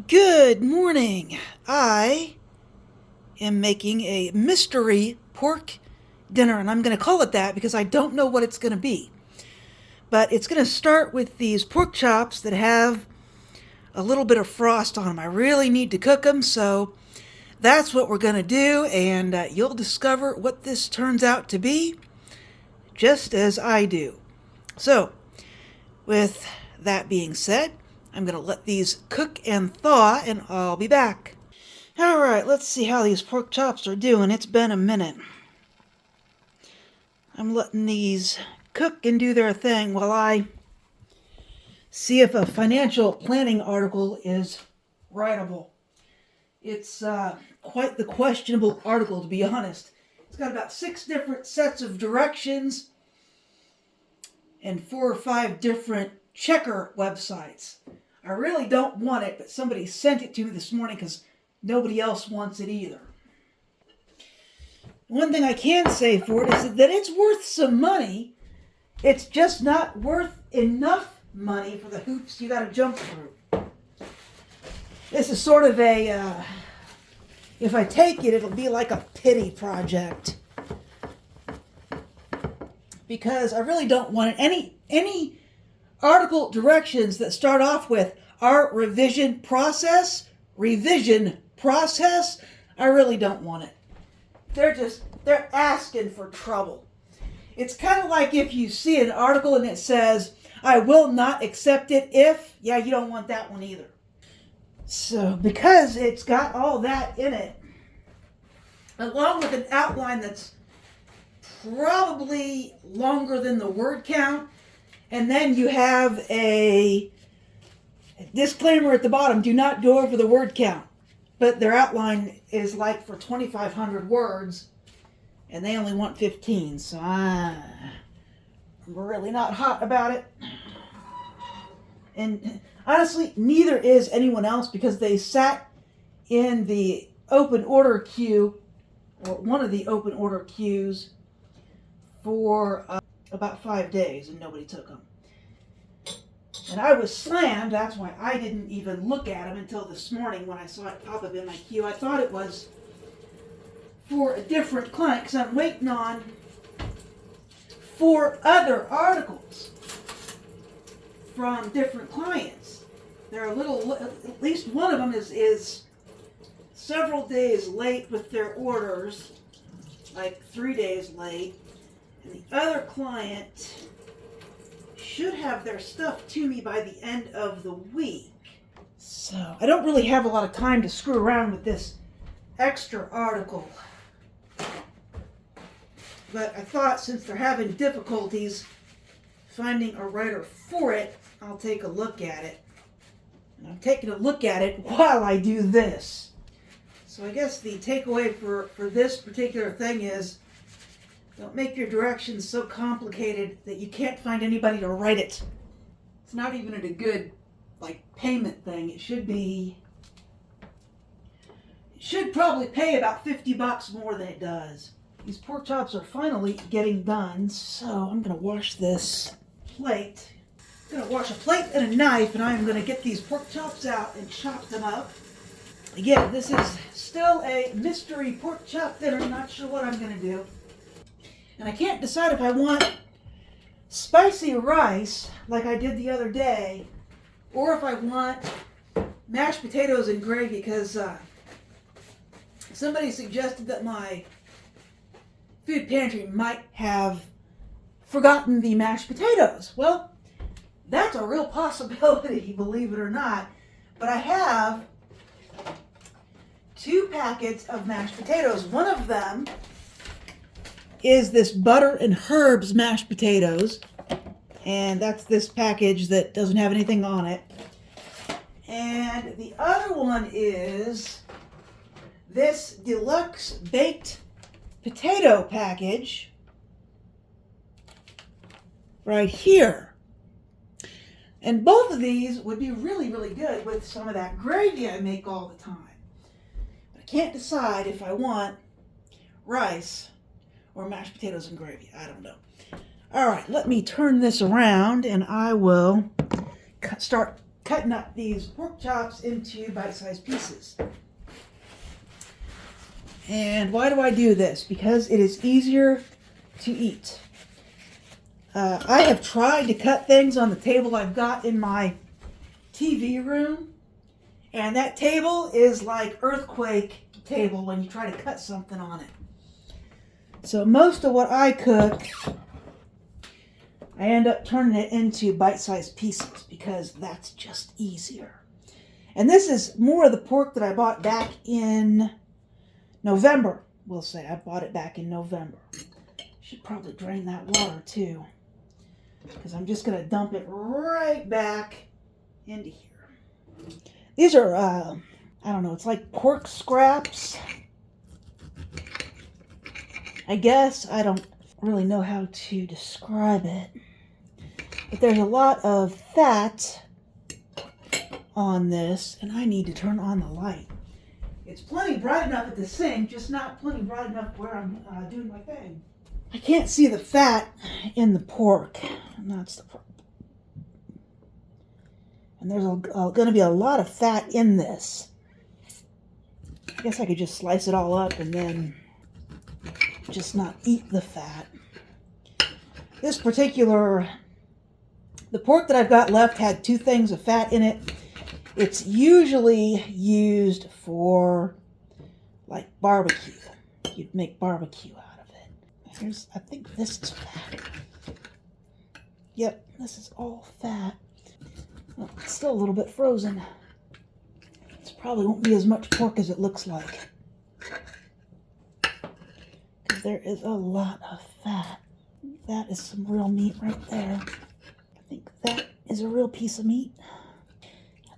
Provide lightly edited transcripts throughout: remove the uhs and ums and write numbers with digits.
Good morning. I am making a mystery pork dinner, and I'm going to call it that because I don't know what it's going to be. But it's going to start with these pork chops that have a little bit of frost on them. I really need to cook them, so that's what we're going to do, and you'll discover what this turns out to be just as I do. So, with that being said, I'm going to let these cook and thaw, and I'll be back. Alright, let's see how these pork chops are doing. It's been a minute. I'm letting these cook and do their thing while I see if a financial planning article is writable. It's quite the questionable article, to be honest. It's got about 6 different sets of directions and 4 or 5 different checker websites. I really don't want it, but somebody sent it to me this morning because nobody else wants it either. One thing I can say for it is that it's worth some money. It's just not worth enough money for the hoops you got to jump through. This is sort of a, if I take it, it'll be like a pity project. Because I really don't want it. Any article directions that start off with our revision process, I really don't want it. They're asking for trouble. It's kind of like if you see an article and it says, I will not accept it if, yeah, you don't want that one either. So, because it's got all that in it, along with an outline that's probably longer than the word count, and then you have a disclaimer at the bottom, do not go over the word count. But their outline is like for 2,500 words, and they only want 15, so I'm really not hot about it. And honestly, neither is anyone else because they sat in the open order queue, or one of the open order queues, for about 5 days, and nobody took them. And I was slammed. That's why I didn't even look at them until this morning when I saw it pop up in my queue. I thought it was for a different client because I'm waiting on 4 other articles from different clients. They're a little, at least one of them is several days late with their orders, like 3 days late. And the other client should have their stuff to me by the end of the week. So I don't really have a lot of time to screw around with this extra article. But I thought since they're having difficulties finding a writer for it, I'll take a look at it. And I'm taking a look at it while I do this. So I guess the takeaway for this particular thing is, don't make your directions so complicated that you can't find anybody to write it. It's not even a good, payment thing. It should probably pay about $50 more than it does. These pork chops are finally getting done, so I'm going to wash this plate. I'm going to wash a plate and a knife, and I'm going to get these pork chops out and chop them up. Again, this is still a mystery pork chop dinner. I'm not sure what I'm going to do. And I can't decide if I want spicy rice, like I did the other day, or if I want mashed potatoes and gravy, because somebody suggested that my food pantry might have forgotten the mashed potatoes. Well, that's a real possibility, believe it or not. But I have 2 packets of mashed potatoes. One of them is this butter and herbs mashed potatoes, and that's this package that doesn't have anything on it. And the other one is this deluxe baked potato package right here. And both of these would be really, really good with some of that gravy I make all the time. But I can't decide if I want rice or mashed potatoes and gravy. I don't know. All right, let me turn this around and I will start cutting up these pork chops into bite-sized pieces. And why do I do this? Because it is easier to eat. I have tried to cut things on the table I've got in my TV room, and that table is like earthquake table when you try to cut something on it. So most of what I cook, I end up turning it into bite-sized pieces because that's just easier. And this is more of the pork that I bought back in November. We'll say I bought it back in November. Should probably drain that water too, because I'm just going to dump it right back into here. These are, I don't know, it's like pork scraps, I guess. I don't really know how to describe it. But there's a lot of fat on this, and I need to turn on the light. It's plenty bright enough at the sink, just not plenty bright enough where I'm doing my thing. I can't see the fat in the pork, and that's the problem. And there's going to be a lot of fat in this. I guess I could just slice it all up and then just not eat the fat. This particular, the pork that I've got left had 2 things of fat in it. It's usually used for like barbecue. You'd make barbecue out of it. I think this is fat. Yep, this is all fat. Well, it's still a little bit frozen. This probably won't be as much pork as it looks like, because there is a lot of fat. That is some real meat right there. I think that is a real piece of meat.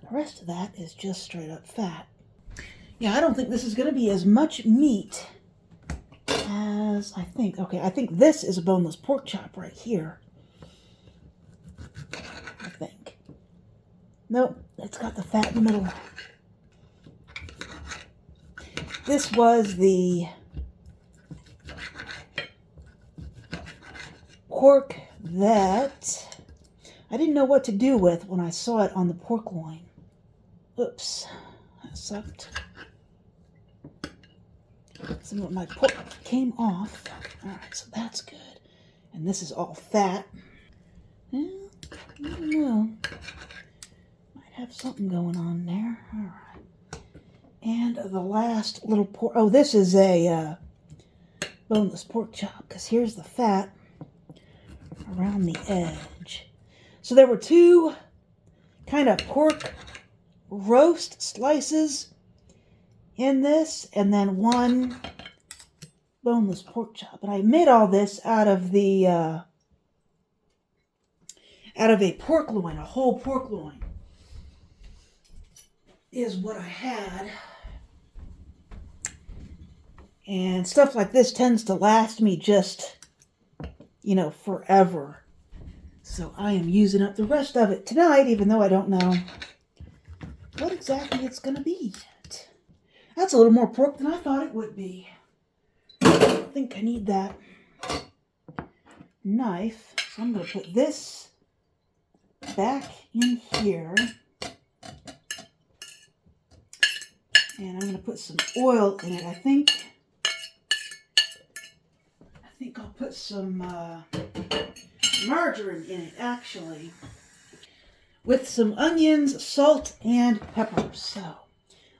The rest of that is just straight up fat. Yeah, I don't think this is going to be as much meat as I think. Okay, I think this is a boneless pork chop right here. I think. Nope, it's got the fat in the middle. This was the pork that I didn't know what to do with when I saw it on the pork loin. Oops, that sucked. Some of my pork came off. Alright, so that's good. And this is all fat. I don't know. Might have something going on there. Alright. And the last little pork. Oh, this is a boneless pork chop, because here's the fat around the edge. So there were 2 kind of pork roast slices in this, and then 1 boneless pork chop. And I made all this out of the out of a pork loin, a whole pork loin is what I had. And stuff like this tends to last me just, you know, forever. So I am using up the rest of it tonight, even though I don't know what exactly it's going to be yet. That's a little more pork than I thought it would be. I think I need that knife. So I'm going to put this back in here. And I'm going to put some oil in it. I think I'll put some margarine in it, actually, with some onions, salt, and pepper. So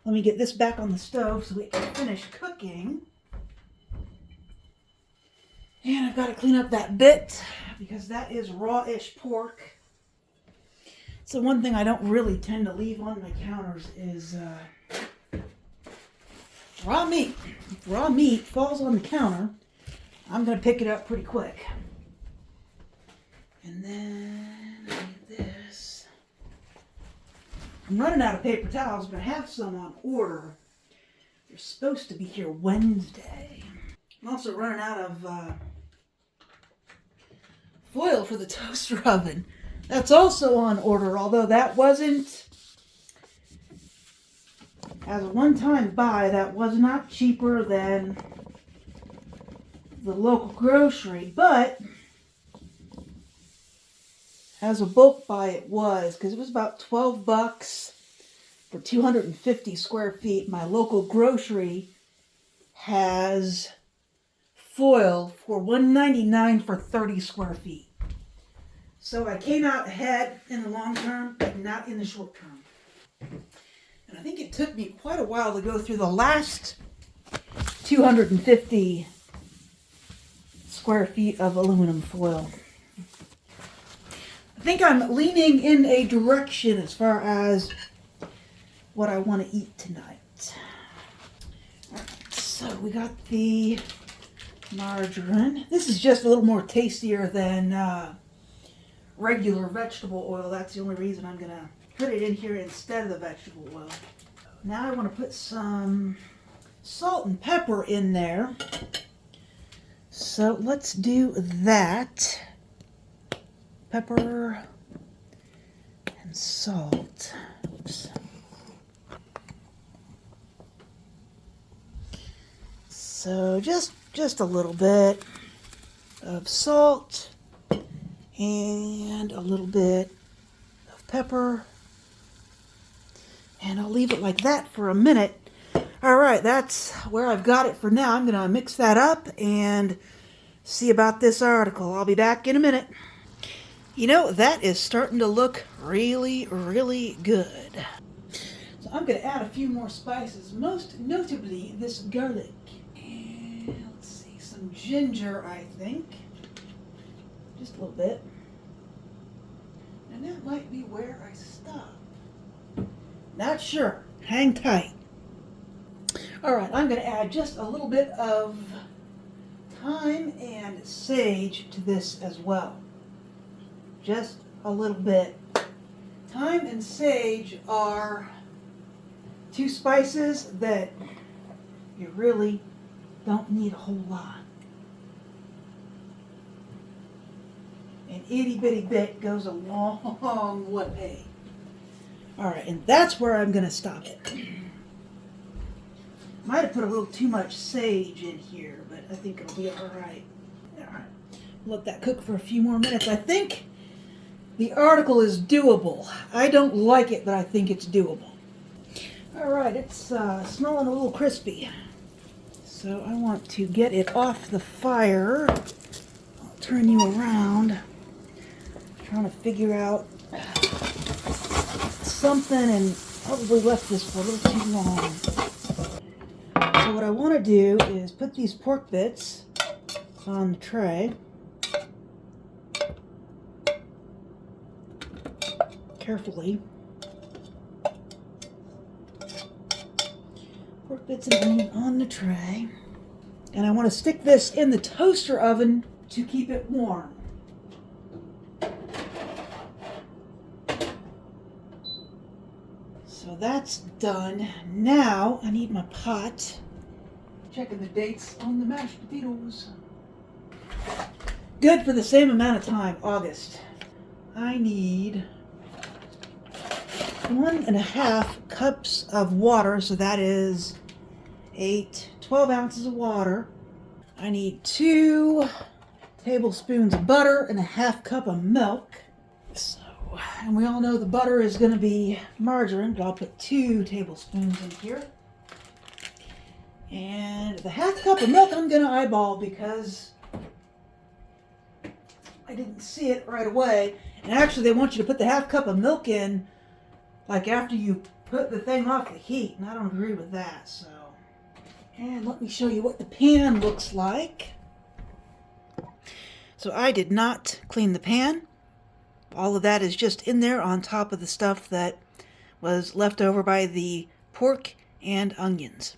let me get this back on the stove so we can finish cooking. And I've got to clean up that bit because that is raw-ish pork. So one thing I don't really tend to leave on my counters is raw meat. If raw meat falls on the counter, I'm going to pick it up pretty quick. And then I need this. I'm running out of paper towels, but I have some on order. They're supposed to be here Wednesday. I'm also running out of foil for the toaster oven. That's also on order, although that wasn't, as a one-time buy, that was not cheaper than the local grocery, but as a bulk buy it was, because it was about $12 for 250 square feet. My local grocery has foil for $1.99 for 30 square feet. So I came out ahead in the long term, but not in the short term. And I think it took me quite a while to go through the last 250 square feet of aluminum foil. I think I'm leaning in a direction as far as what I want to eat tonight. So we got the margarine. This is just a little more tastier than regular vegetable oil. That's the only reason I'm going to put it in here instead of the vegetable oil. Now I want to put some salt and pepper in there. So let's do that. Pepper and salt. Oops. So just a little bit of salt and a little bit of pepper. And I'll leave it like that for a minute. All right, that's where I've got it for now. I'm going to mix that up and see about this article. I'll be back in a minute. You know, that is starting to look really, really good. So I'm going to add a few more spices, most notably this garlic. And let's see, some ginger, I think. Just a little bit. And that might be where I stop. Not sure. Hang tight. All right, I'm going to add just a little bit of thyme and sage to this as well. Just a little bit. Thyme and sage are two spices that you really don't need a whole lot. An itty bitty bit goes a long way. All right, and that's where I'm going to stop it. Might have put a little too much sage in here, but I think it'll be all right. All right, let that cook for a few more minutes. I think the article is doable. I don't like it, but I think it's doable. All right, it's smelling a little crispy. So I want to get it off the fire. I'll turn you around. I'm trying to figure out something and probably left this for a little too long. So what I want to do is put these pork bits on the tray. Carefully. Pork bits and onion on the tray. And I want to stick this in the toaster oven to keep it warm. So that's done. Now I need my pot. Checking the dates on the mashed potatoes. Good for the same amount of time, August. I need 1.5 cups of water, so that is 12 ounces of water. I need 2 tablespoons of butter and a 1/2 cup of milk. So, and we all know the butter is going to be margarine, but I'll put 2 tablespoons in here. And the 1/2 cup of milk I'm going to eyeball because I didn't see it right away. And actually, they want you to put the 1/2 cup of milk in like after you put the thing off the heat, and I don't agree with that. So, and let me show you what the pan looks like. So I did not clean the pan. All of that is just in there on top of the stuff that was left over by the pork and onions.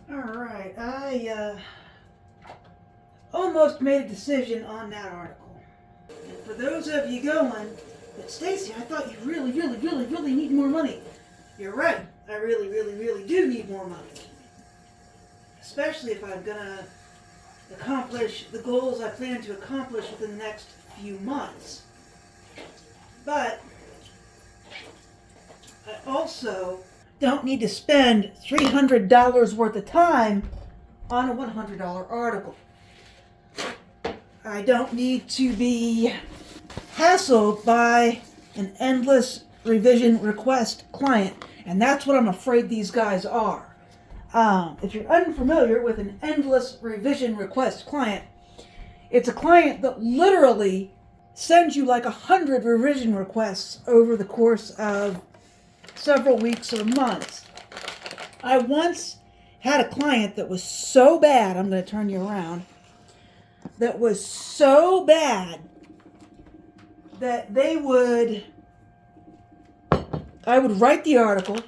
All right, I almost made a decision on that article. And for those of you going, but Stacy, I thought you really need more money. You're right. I really do need more money. Especially if I'm gonna accomplish the goals I plan to accomplish within the next few months. But I also don't need to spend $300 worth of time on a $100 article. I don't need to be hassled by an endless revision request client. And that's what I'm afraid these guys are. If you're unfamiliar with an endless revision request client, it's a client that literally sends you like 100 revision requests over the course of several weeks or months. I once had a client that was so bad, I'm going to turn you around, that was so bad that I would write the article,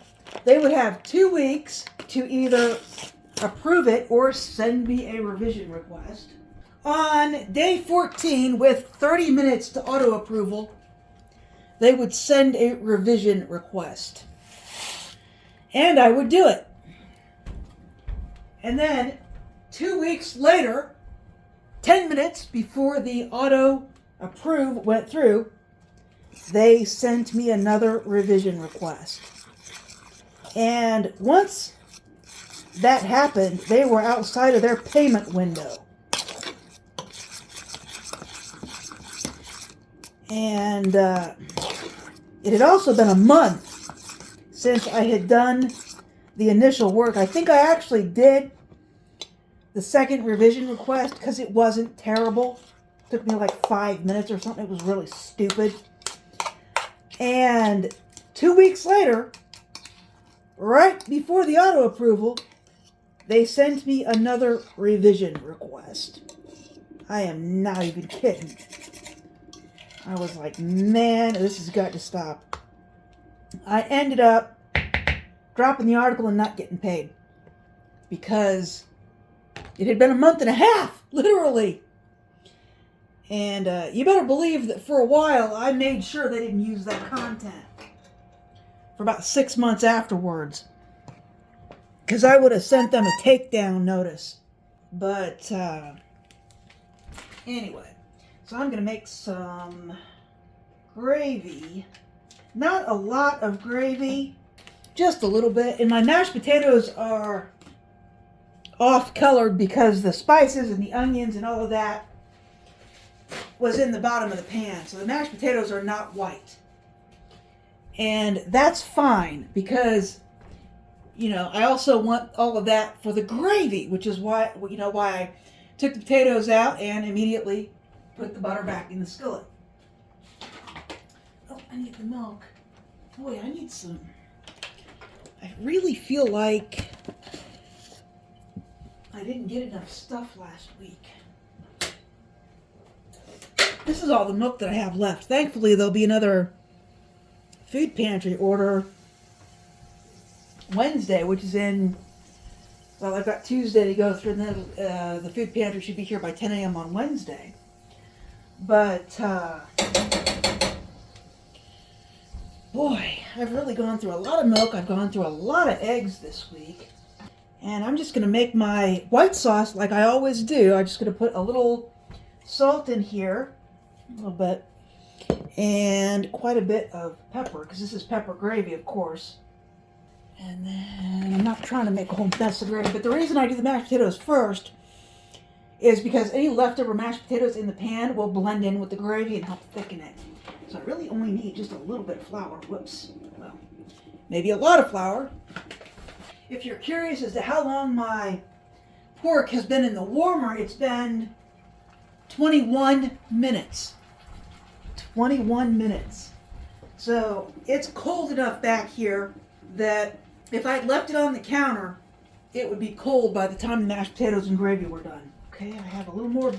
they would have 2 weeks to either approve it or send me a revision request. On day 14, with 30 minutes to auto approval, they would send a revision request. And I would do it. And then 2 weeks later, 10 minutes before the auto approve went through, they sent me another revision request. And once that happened, they were outside of their payment window. And it had also been a month since I had done the initial work. I think I actually did the second revision request because it wasn't terrible. It took me like 5 minutes or something. It was really stupid. And 2 weeks later, right before the auto approval, they sent me another revision request. I am not even kidding. I was like, man, this has got to stop. I ended up dropping the article and not getting paid because it had been a month and a half, literally. And you better believe that for a while I made sure they didn't use that content for about 6 months afterwards, because I would have sent them a takedown notice. But anyway, so I'm going to make some gravy. Not a lot of gravy, just a little bit. And my mashed potatoes are off colored because the spices and the onions and all of that was in the bottom of the pan. So the mashed potatoes are not white. And that's fine because, I also want all of that for the gravy, which is why I took the potatoes out and immediately put the butter back in the skillet. Oh, I need the milk. Boy, I need some. I really feel like I didn't get enough stuff last week. This is all the milk that I have left. Thankfully, there'll be another food pantry order Wednesday, which is I've got Tuesday to go through, and then the food pantry should be here by 10 a.m. on Wednesday. But, boy, I've really gone through a lot of milk. I've gone through a lot of eggs this week. And I'm just going to make my white sauce like I always do. I'm just going to put a little salt in here, a little bit, and quite a bit of pepper, because this is pepper gravy, of course. And then I'm not trying to make a whole mess of gravy, but the reason I do the mashed potatoes first is because any leftover mashed potatoes in the pan will blend in with the gravy and help thicken it. So I really only need just a little bit of flour. Whoops. Well, maybe a lot of flour. If you're curious as to how long my pork has been in the warmer, it's been 21 minutes. 21 minutes. So it's cold enough back here that if I'd left it on the counter, it would be cold by the time the mashed potatoes and gravy were done. Okay, I have a little more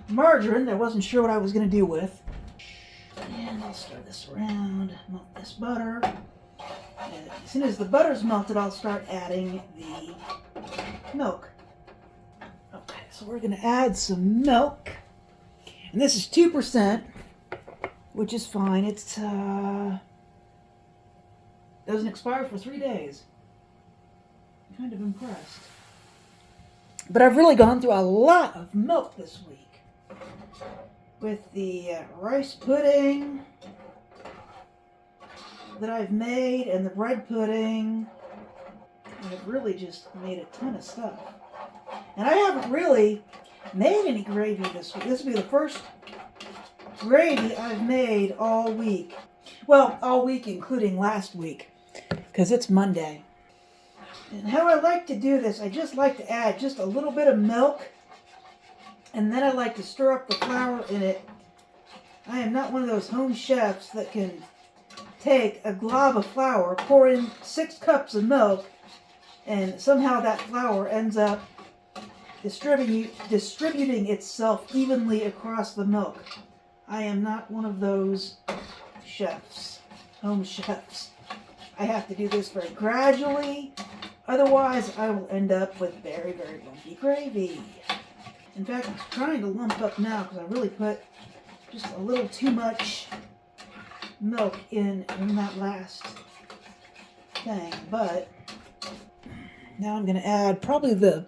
margarine that I wasn't sure what I was going to do with. And I'll stir this around, melt this butter. And as soon as the butter's melted, I'll start adding the milk. Okay, so we're going to add some milk. And this is 2%, which is fine. It's doesn't expire for 3 days. I'm kind of impressed. But I've really gone through a lot of milk this week. With the rice pudding that I've made and the bread pudding. I've really just made a ton of stuff. And I haven't really made any gravy this week. This will be the first gravy I've made all week. Well, all week including last week, because it's Monday. And how I like to do this, I just like to add just a little bit of milk, and then I like to stir up the flour in it. I am not one of those home chefs that can take a glob of flour, pour in 6 cups of milk, and somehow that flour ends up distributing itself evenly across the milk. I am not one of those chefs, home chefs. I have to do this very gradually, otherwise I will end up with very, very lumpy gravy. In fact, it's trying to lump up now because I really put just a little too much milk in that last thing. But now I'm going to add probably the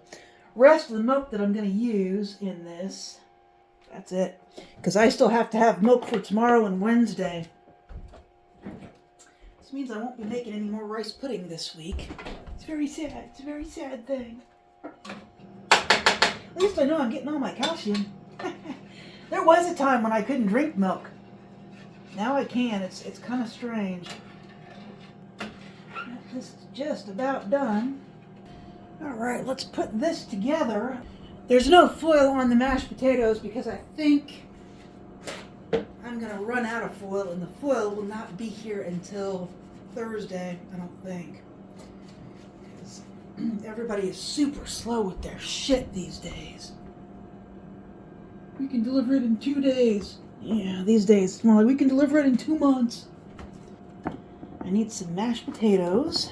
rest of the milk that I'm going to use in this. That's it. Because I still have to have milk for tomorrow and Wednesday. This means I won't be making any more rice pudding this week. It's very sad. It's a very sad thing. At least I know I'm getting all my calcium. There was a time when I couldn't drink milk. Now I can. It's kind of strange. This is just about done. Alright, let's put this together. There's no foil on the mashed potatoes because I think I'm going to run out of foil, and the foil will not be here until Thursday, I don't think. Because everybody is super slow with their shit these days. We can deliver it in 2 days. Yeah, these days it's more like we can deliver it in 2 months. I need some mashed potatoes.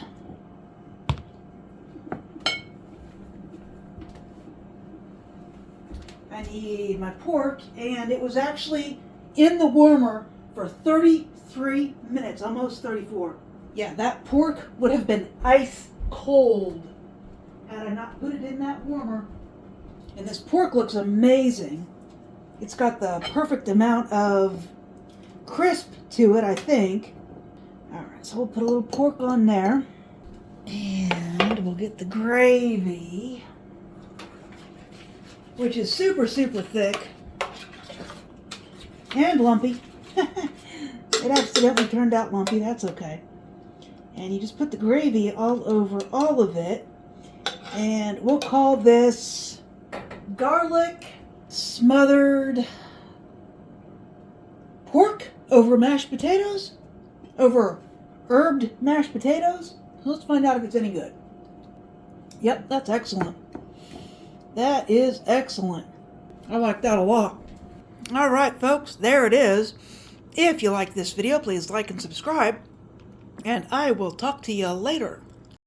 I need my pork, and it was actually in the warmer for 33 minutes, almost 34. Yeah, that pork would have been ice cold had I not put it in that warmer. And this pork looks amazing. It's got the perfect amount of crisp to it, I think. Alright, so we'll put a little pork on there. And we'll get the gravy, which is super, super thick. And lumpy. It accidentally turned out lumpy, that's okay. And you just put the gravy all over all of it. And we'll call this garlic smothered pork over mashed potatoes? Over herbed mashed potatoes? Let's find out if it's any good. Yep, that's excellent. That is excellent. I like that a lot. Alright folks, there it is. If you like this video, please like and subscribe. And I will talk to you later.